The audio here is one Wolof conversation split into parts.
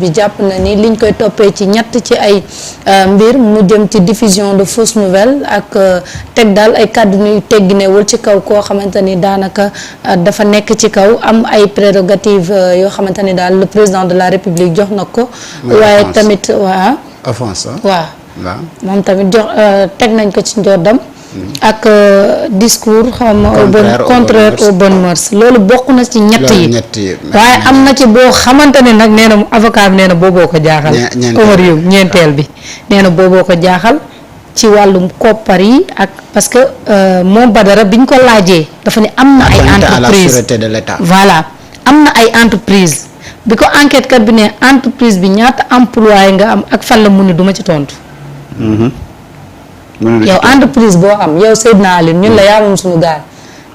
bi jàpp na ni liñ koy toppee ci ñett ci ay mbir mu jëm ci diffusion de fausses nouvelles ak teg daal ay kàddu yu tegginewul ci kaw koo xamante ni daanaka dafa nekk ci kaw am ay prérogatives yoo xamante ni daal le président de la république jox na ko. waaye tamit waa offense waaw moom tamit jox teg nañ ko ci njoddam ak discours contraire aux bonnes mœurs loolu bokk na ci ñett yi waaye am na ci boo xamante ne nag nee na avocat bi nee na booboo ko jaaxal Omar Youm ñeenteel bi nee na booboo ko jaaxal ci wàllum koppar yi ak parce que moom Badara biñ ko laajee dafa ne am na ay entreprise voilà am na ay entreprise bi ko enquête kat bi ne entreprise bi ñaata employé nga am ak fan la mu ne duma ci tontu yow entreprise boo am yow Seydina Alioune ñun la yaa moom suñu gaal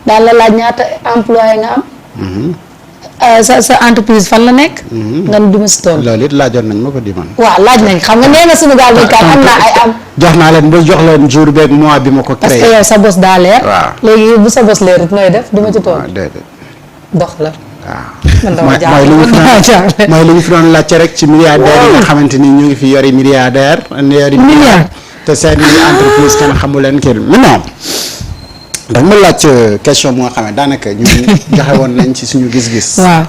daal la laaj ñaata employé nga am sa entreprise fan la nekk nga ne duma si toll loolu it laajoon nañ ma ko di man waaw laaj nañ xam nga nee na suñu gaal bi kat am naa ay am jox naa leen ba jox leen jour beeg mois bi ma ko créé parce que yow sa bos daa leer waaw léegi bu sa bos leerut nooy def duma ci toll dox la mooy li ñu fi doon laajte rek ci milliardaires yi nga xamante ni ñu ngi fi yori milliardaire milliard te seen entreprise kenn xamu leen kii non dañ ma laaj question bu nga xam ne daanaka ñun joxe woon nañ ci suñu gis-gis. waaw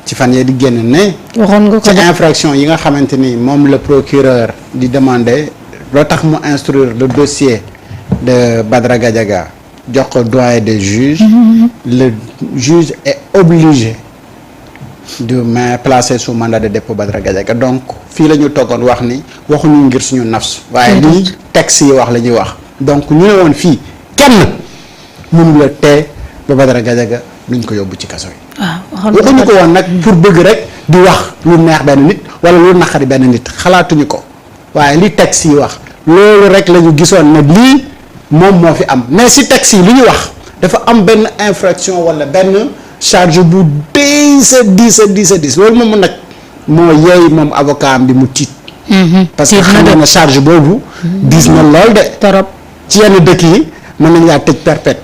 ci fan yee di génn ne. waxoon nga ko ci infraction yi nga xamante ni moom le procureur di demander loo tax mu instruire le dossier de Badara Gadiaga jox ko doyen des juges. Le juge est obligé de placer sous mandat de dépôt Badara Gadiaga donc fii la ñu toogoon wax ni waxuñu ngir suñu nafs waaye lii texte yi wax la ñuy wax donc ñu ne woon fii kenn mënu la tee ba Badara Gadiaga duñ ko yóbbu ci kaso yi. waaw waxuñu ko woon nag pour bëgg rek di wax lu neex benn nit wala lu naqari benn nit xalaatuñu ko waaye li texte yi wax loolu rek la ñu gisoon ne lii moom moo fi am mais si texte yi li ñu wax dafa am benn infraction wala benn charge bu diis loolu moom nag moo yeey moom avocat am bi mu tiit. parce que xam na charge boobu. diis na lool de. torop ci yenn dëkk yi mën nañ laa tëj perpète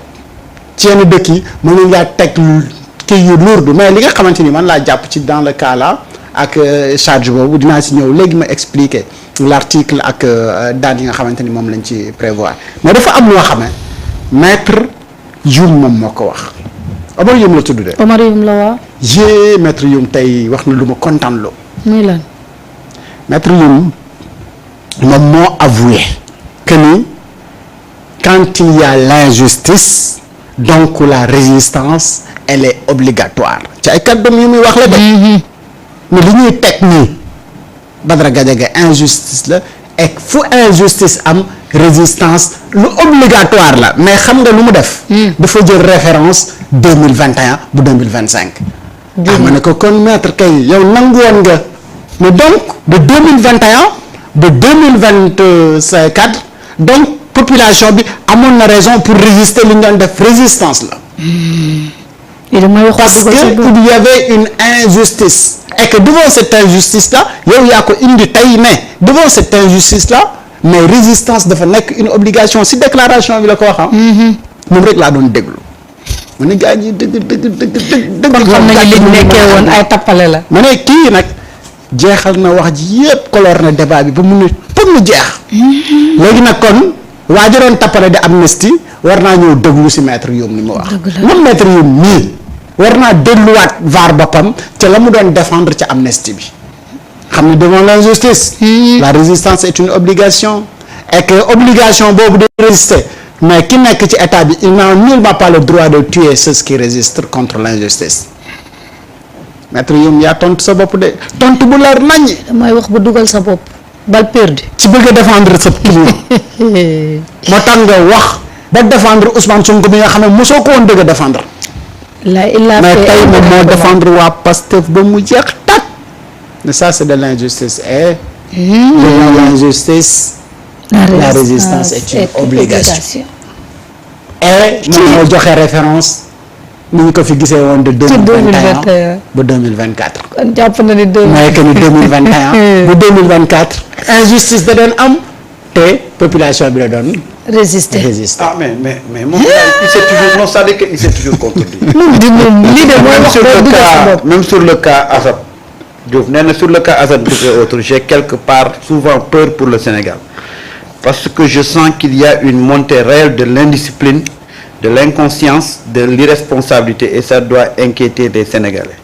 ci yenn dëkk yi mën nañ laa teg kii yu lourd mais li nga xamante ni man laa jàpp ci dans le cas là ak charge boobu dinaa si ñëw léegi ma expliquer l'article ak daan yi nga xamante ni moom lañ ci prévoir mais dafa am loo xam ne maître Youm moom moo ko wax. Omar Youm la tudd de. Omar Youm la waaw. maître Youm tey wax na lu ma kontaan loo. muy lan. maître Youm moom moo avoué que ni quand il y a l'injustice donc la résistance elle est obligatoire ci ay kàddoom yu muy wax la de. mais li ñuy teg nii Badara Gadiaga injustice la et fu injustice am résistance lu obligatoire la mais xam nga lu mu def. dafa jël référence 2021 bu 2025. ma ne ko kon maître kay yow nangu woon nga mais donc de 2021 ba 2024 donc population bi amoon na raison pour résister li ñu doon def résistance la. parce que il y avait une injustice et que devant cette injustice là yow yaa ko indi tey mais devant cette injustice là mais résistance dafa nekk une obligation si déclaration bi la ko wax moom rek laa doon déglu ma ne gars yi dëgg kon xam nañu li nekkee woon ay tappale la. ma ne kii nag jeexal na wax ji yëpp color na débat bi ba mu ne pour mu jeex. léegi nag kon waa ji doon tappale de amnistie war naa ñëw déglu si maître Youm ni mu wax. moom maître Youm nii war naa dégluwaat vaar boppam ca la mu doon défendre ca amnistie bi. xam ne devant l'injustice la résistance est une obligation et que obligation boobu de résister mais ki nekk ci état bi il n'a nullement pas le droit de tuer ceux qui résistent contre l'injustice maître Youm yaa tontu sa bopp de tontu bu leer naññ. mooy wax ba dugal sa bopp bal perdu ci bëgg a défendre sa client moo tax nga wax ba défendre Ousmane Sonko bi nga xam ne mosoo ko woon bëgg a défendre mais tey moom moo défendre waa Pastef ba mu jeex tàkk. mais ça c'est de l'injustice et devant l'injustice la résistance est une obligation et moom moo joxe référence ni ñu ko fi gisee woon de 2021 ba 2024 kon jàpp na ni mooy que ni 2021 ba 2024 injustice da doon am te population bi la doon résister. ah mais moom il s'est toujours non c'est-à-dire que il s'est toujours contredit lii de mooy wax même sur le cas ASAP Diouf nee na sur le cas Assane Diouf et autres, j'ai quelque part souvent peur pour le Sénégal parce que je sens qu'il y a une montée réelle de l'indiscipline, de l'inconscience, de l'irresponsabilité et ça doit inquiéter les Sénégalais.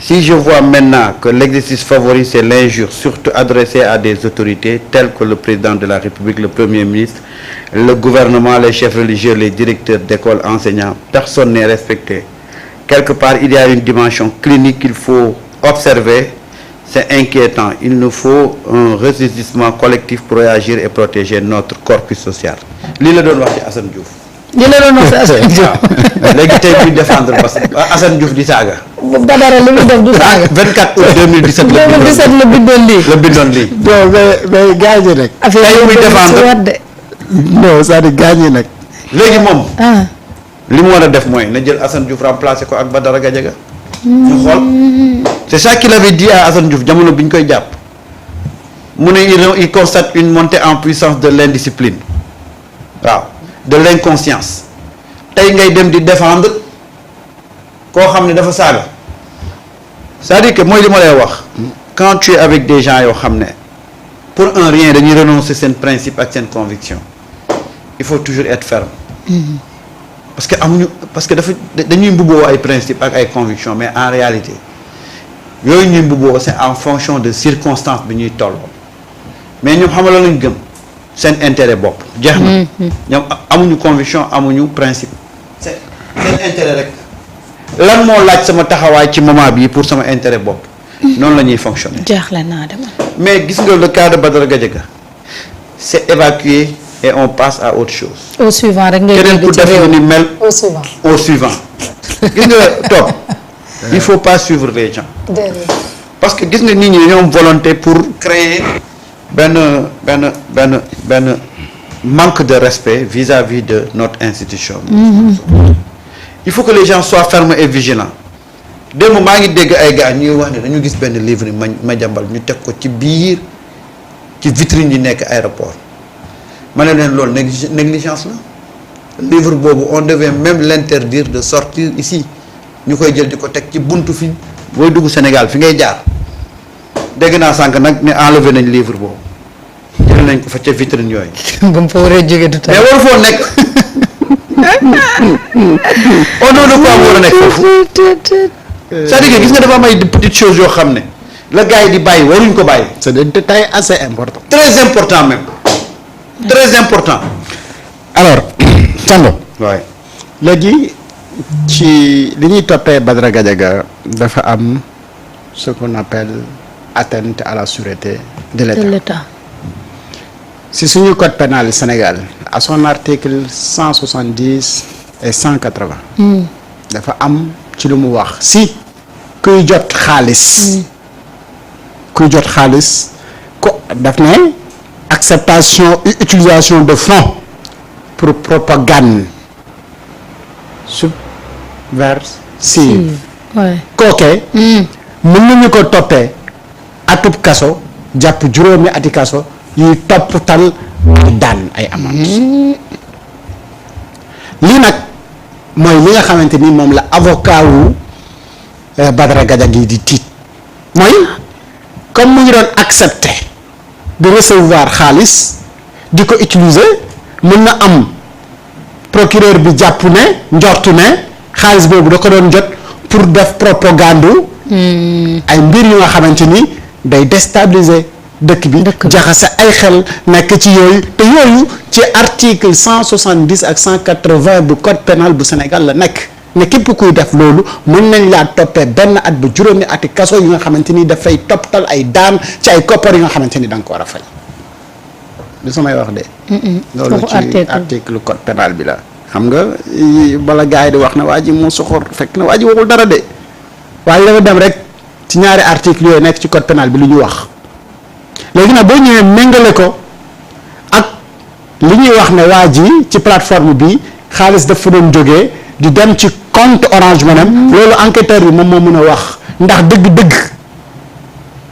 Si je vois maintenant que l'exercice favori c'est l'injure, surtout adressée à des autorités telles que le président de la République, le Premier ministre, le gouvernement, les chefs religieux, les directeurs d'école, enseignants, personne n'est respecté. Quelque part, il y a une dimension clinique qu'il faut observer. C'est inquiétant. Il nous faut un ressaisissement collectif pour réagir et protéger notre corpus social. lii la doon wax ci Assane Diouf. lii la doon wax ci Assane Diouf. léegi tey muy défendre parce que Assane Diouf di saaga. Badara li muy def du saaga. 24 août 2017 la bindoon lii. la bindoon lii. bon mais gaañ yi nag. affaire muy défendre non c'est-à-dire gaañ yi nag. léegi moom. ah. li mu war a def mooy na jël Assane Diouf remplacé ko ak Badara Gadiaga. ñu xool c'est ça qu'il avait dit à Assane Diouf jamono bi ñu koy jàpp. mu ne il constate une montée en puissance de l'indiscipline waaw de l'inconscience tey ngay dem di défendre koo xam ne dafa saaga c'est-à-dire que mooy li ma lay wax quand tu es avec des gens yoo xam ne pour un rien dañuy renoncer seen principe ak seen conviction il faut toujours être ferme parce que dañuy mbubboo ay principe ak ay conviction mais en réalité yooyu ñuy mbubboo c'est en fonction de circonstances bi ñuy tolloo mais ñoom xamala lañ gëm seen intérêt bopp jeex na ñoom amuñu conviction amuñu principe c'est seen intérêt rek lan moo laaj sama taxawaay ci moment bii pour sama intérêt bopp noonu la ñuy fonctionner jaaxle naa dem mais gis nga le cas de Badara Gadiaga c'est évacué et on passe à autre chose au suivant rek ngay keneen ku def lu ni mel au suivant gis nga toog il faut pas suivre les gens parce que gis nga nit ñi dañoo am volonté pour créer benn manque de respect vis-à-vis de notre institution. Il faut que les gens soient fermes et vigilants. démb maa ngi dégg ay gars ñuy wax ne dañu gis benn livre ma jàmbal ñu teg ko ci biir ci vitrine yi nekk aéroport ma ne leen loolu négligence la livre boobu on devait même l'interdire de sortir ici ñu koy jël di ko teg ci buntu fi booy dugg Sénégal fi ngay jaar dégg naa sànq nag ne enlevé nañ livre boobu jël nañ ko fa ca vitrine yooyu. ba mu fa waree jóge du mais waru foo nekk au nom de quoi mu war a nekk foofu c'est-à-dire que gis nga dafa am ay petites choses yoo xam ne la gars yi di bàyyi waruñ ko bàyyi. c'est des détails assez importants. très important même. très important. alors Thiando. waay léegi ci li ñuy toppee Badara Gadiaga dafa am ce qu'on appelle atteinte à la sûreté de l'État. Si suñu code pénal Sénégal à son article 170 et 180 dafa am ci lu mu wax si kuy jot xaalis ko daf ne acceptation utilisation de fonds pour propagande subversive kookee mën nañu ko toppee atub kaso jàpp juróomi ati kaso yuy topptal daan ay amende lii nag mooy li nga xamante ni moom la avocat wu Badara Gadiaga yi di tiit mooy comme mu ngi doon accepter de recevoir xaalis di ko utiliser mën na am procureur bi jàpp ne njortu ne xaalis boobu da ko doon jot pour def propagande ay mbir yu nga xamante ni day déstabiliser dëkk bi jaxase ay xel nekk ci yooyu te yooyu ci article 170 ak 180 bu code pénal bu Sénégal la nekk ne képp kuy def loolu mën nañ laa toppee benn at ba juróomi ati kaso yu nga xamante ni dafay toppal ay daan ci ay koppar yu nga xamante ni da nga ko war a fay lu samay wax de loolu ci article code pénal bi la xam nga bala gars yi di wax ne waa ji moo soxor fekk na waa ji waxul dara de waaye dafa dem rek ci ñaari article yooyu nekk ci code pénal bi lu ñu wax léegi nag boo ñëwee méngale ko ak li ñuy wax ne waa ji ci plateforme bi xaalis dafa doon jógee di dem ci compte Orange Money loolu enquêteur bi moom moo mën a wax ndax dëgg-dëgg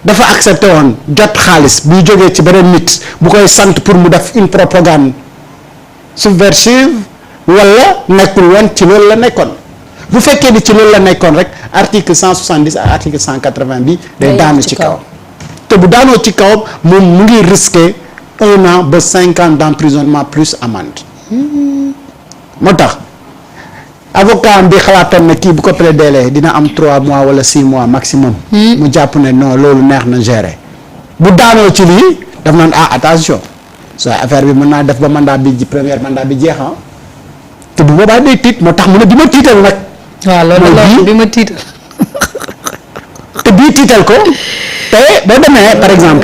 dafa accepté woon jot xaalis buy jógee ci beneen nit bu koy sant pour mu def une propagande subversive wala nekkul woon ci loolu la nekkoon bu fekkee ni ci loolu la nekkoon rek article 170 ak article 180 bi day daanu ci kaw te bu daanoo ci kawam moom mu ngi risquer 1 an ba 5 ans d'emprisonnement plus amende moo tax avocat bi xalaatoon na kii bu ko plaider dina am 3 mois wala 6 mois maximum mu jàpp ne non loolu neex na gérer bu daanoo ci lii daf naan attention so affaire bi mën naa def ba mandat bi premier mandat bi jeex te bu boobaa day tiit moo tax mu ne bi ma tiital nag. waaw loolu la bi ma tiital. te bii tiital ko te boo demee par exemple.